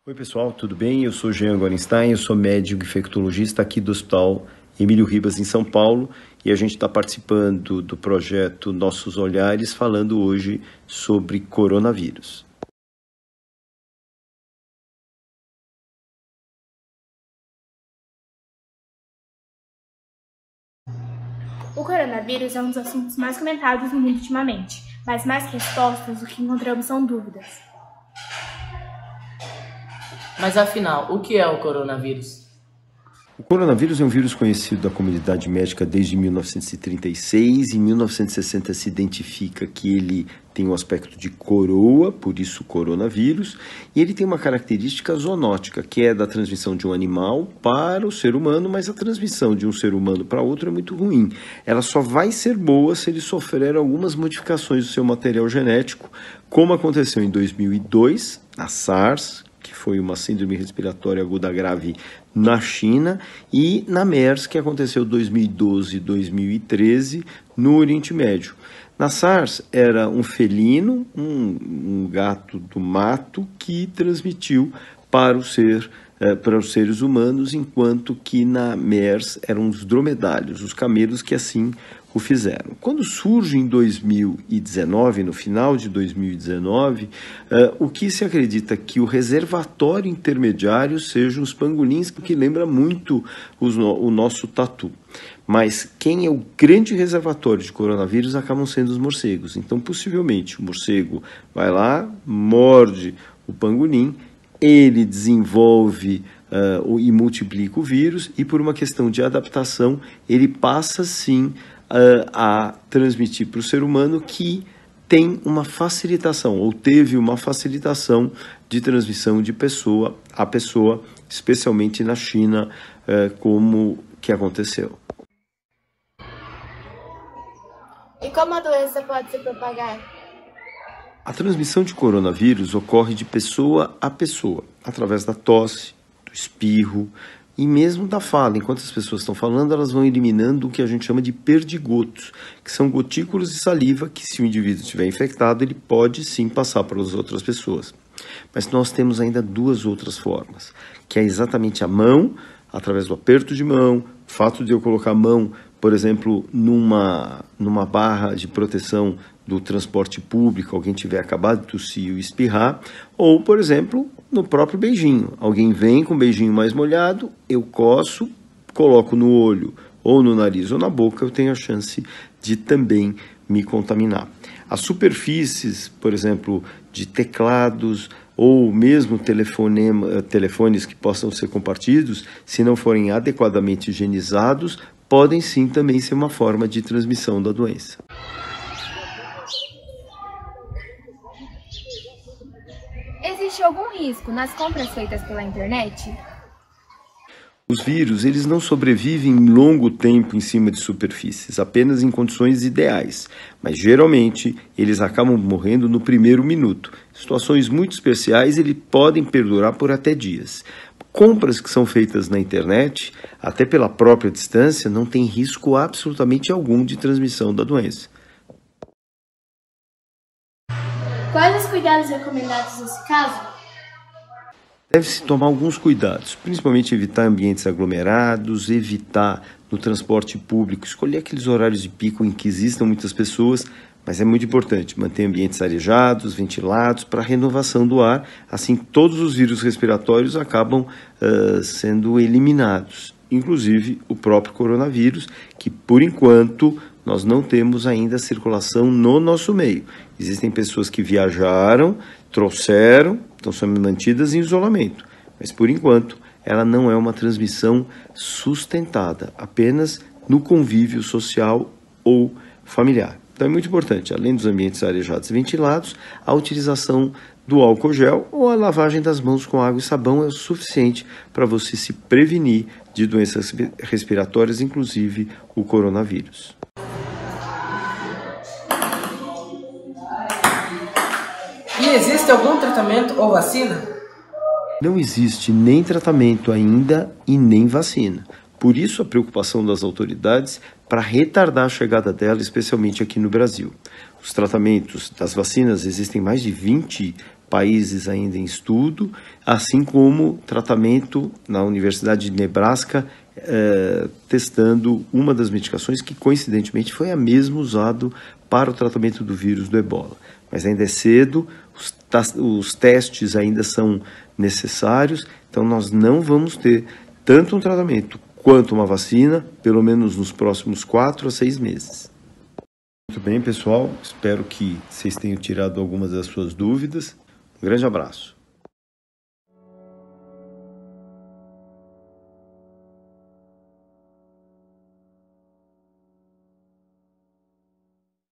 Oi pessoal, tudo bem? Eu sou Jean Gorenstein, eu sou médico infectologista aqui do Hospital Emílio Ribas em São Paulo e a gente está participando do projeto Nossos Olhares, falando hoje sobre coronavírus. O coronavírus é um dos assuntos mais comentados no mundo ultimamente, mas mais que respostas, o que encontramos são dúvidas. Mas afinal, o que é o coronavírus? O coronavírus é um vírus conhecido da comunidade médica desde 1936. Em 1960 se identifica que ele tem o aspecto de coroa, por isso coronavírus, e ele tem uma característica zoonótica, que é da transmissão de um animal para o ser humano, mas a transmissão de um ser humano para outro é muito ruim. Ela só vai ser boa se ele sofrer algumas modificações do seu material genético, como aconteceu em 2002, na SARS, que foi uma síndrome respiratória aguda grave na China, e na MERS, que aconteceu em 2012 e 2013 no Oriente Médio. Na SARS era um felino, um gato do mato, que transmitiu para os seres humanos, enquanto que na MERS eram os dromedários, os camelos, que assim o fizeram. Quando surge em 2019, no final de 2019, o que se acredita que o reservatório intermediário sejam os pangolins, que lembra muito o nosso tatu. Mas quem é o grande reservatório de coronavírus acabam sendo os morcegos. Então, possivelmente, o morcego vai lá, morde o pangolim, ele desenvolve e multiplica o vírus, e por uma questão de adaptação, ele passa sim a transmitir para o ser humano, que tem uma facilitação, ou teve uma facilitação de transmissão de pessoa a pessoa, especialmente na China, como que aconteceu. E como a doença pode se propagar? A transmissão de coronavírus ocorre de pessoa a pessoa, através da tosse, do espirro e mesmo da fala. Enquanto as pessoas estão falando, elas vão eliminando o que a gente chama de perdigotos, que são gotículas de saliva que, se o indivíduo estiver infectado, ele pode sim passar para as outras pessoas. Mas nós temos ainda duas outras formas, que é exatamente a mão, através do aperto de mão, o fato de eu colocar a mão, por exemplo, numa barra de proteção do transporte público, alguém tiver acabado de tossir ou espirrar, ou, por exemplo, no próprio beijinho. Alguém vem com o beijinho mais molhado, eu coço, coloco no olho, ou no nariz ou na boca, eu tenho a chance de também me contaminar. As superfícies, por exemplo, de teclados ou mesmo telefones que possam ser compartidos, se não forem adequadamente higienizados, podem sim também ser uma forma de transmissão da doença. Existe algum risco nas compras feitas pela internet? Os vírus, eles não sobrevivem longo tempo em cima de superfícies, apenas em condições ideais, mas geralmente eles acabam morrendo no primeiro minuto. Em situações muito especiais, eles podem perdurar por até dias. Compras que são feitas na internet, até pela própria distância, não tem risco absolutamente algum de transmissão da doença. Quais os cuidados recomendados nesse caso? Deve-se tomar alguns cuidados, principalmente evitar ambientes aglomerados, evitar no transporte público, escolher aqueles horários de pico em que existam muitas pessoas, mas é muito importante manter ambientes arejados, ventilados, para a renovação do ar, assim todos os vírus respiratórios acabam sendo eliminados, inclusive o próprio coronavírus, que por enquanto nós não temos ainda circulação no nosso meio. Existem pessoas que viajaram, trouxeram, estão sendo mantidas em isolamento, mas por enquanto ela não é uma transmissão sustentada, apenas no convívio social ou familiar. Então é muito importante, além dos ambientes arejados e ventilados, a utilização do álcool gel ou a lavagem das mãos com água e sabão é o suficiente para você se prevenir de doenças respiratórias, inclusive o coronavírus. E existe algum tratamento ou vacina? Não existe nem tratamento ainda e nem vacina. Por isso a preocupação das autoridades para retardar a chegada dela, especialmente aqui no Brasil. Os tratamentos das vacinas, existem mais de 20 países ainda em estudo, assim como tratamento na Universidade de Nebraska, testando uma das medicações que, coincidentemente, foi a mesma usada para o tratamento do vírus do ebola. Mas ainda é cedo, os testes ainda são necessários, então nós não vamos ter tanto um tratamento quanto uma vacina, pelo menos nos próximos 4 a 6 meses. Muito bem, pessoal, espero que vocês tenham tirado algumas das suas dúvidas. Um grande abraço.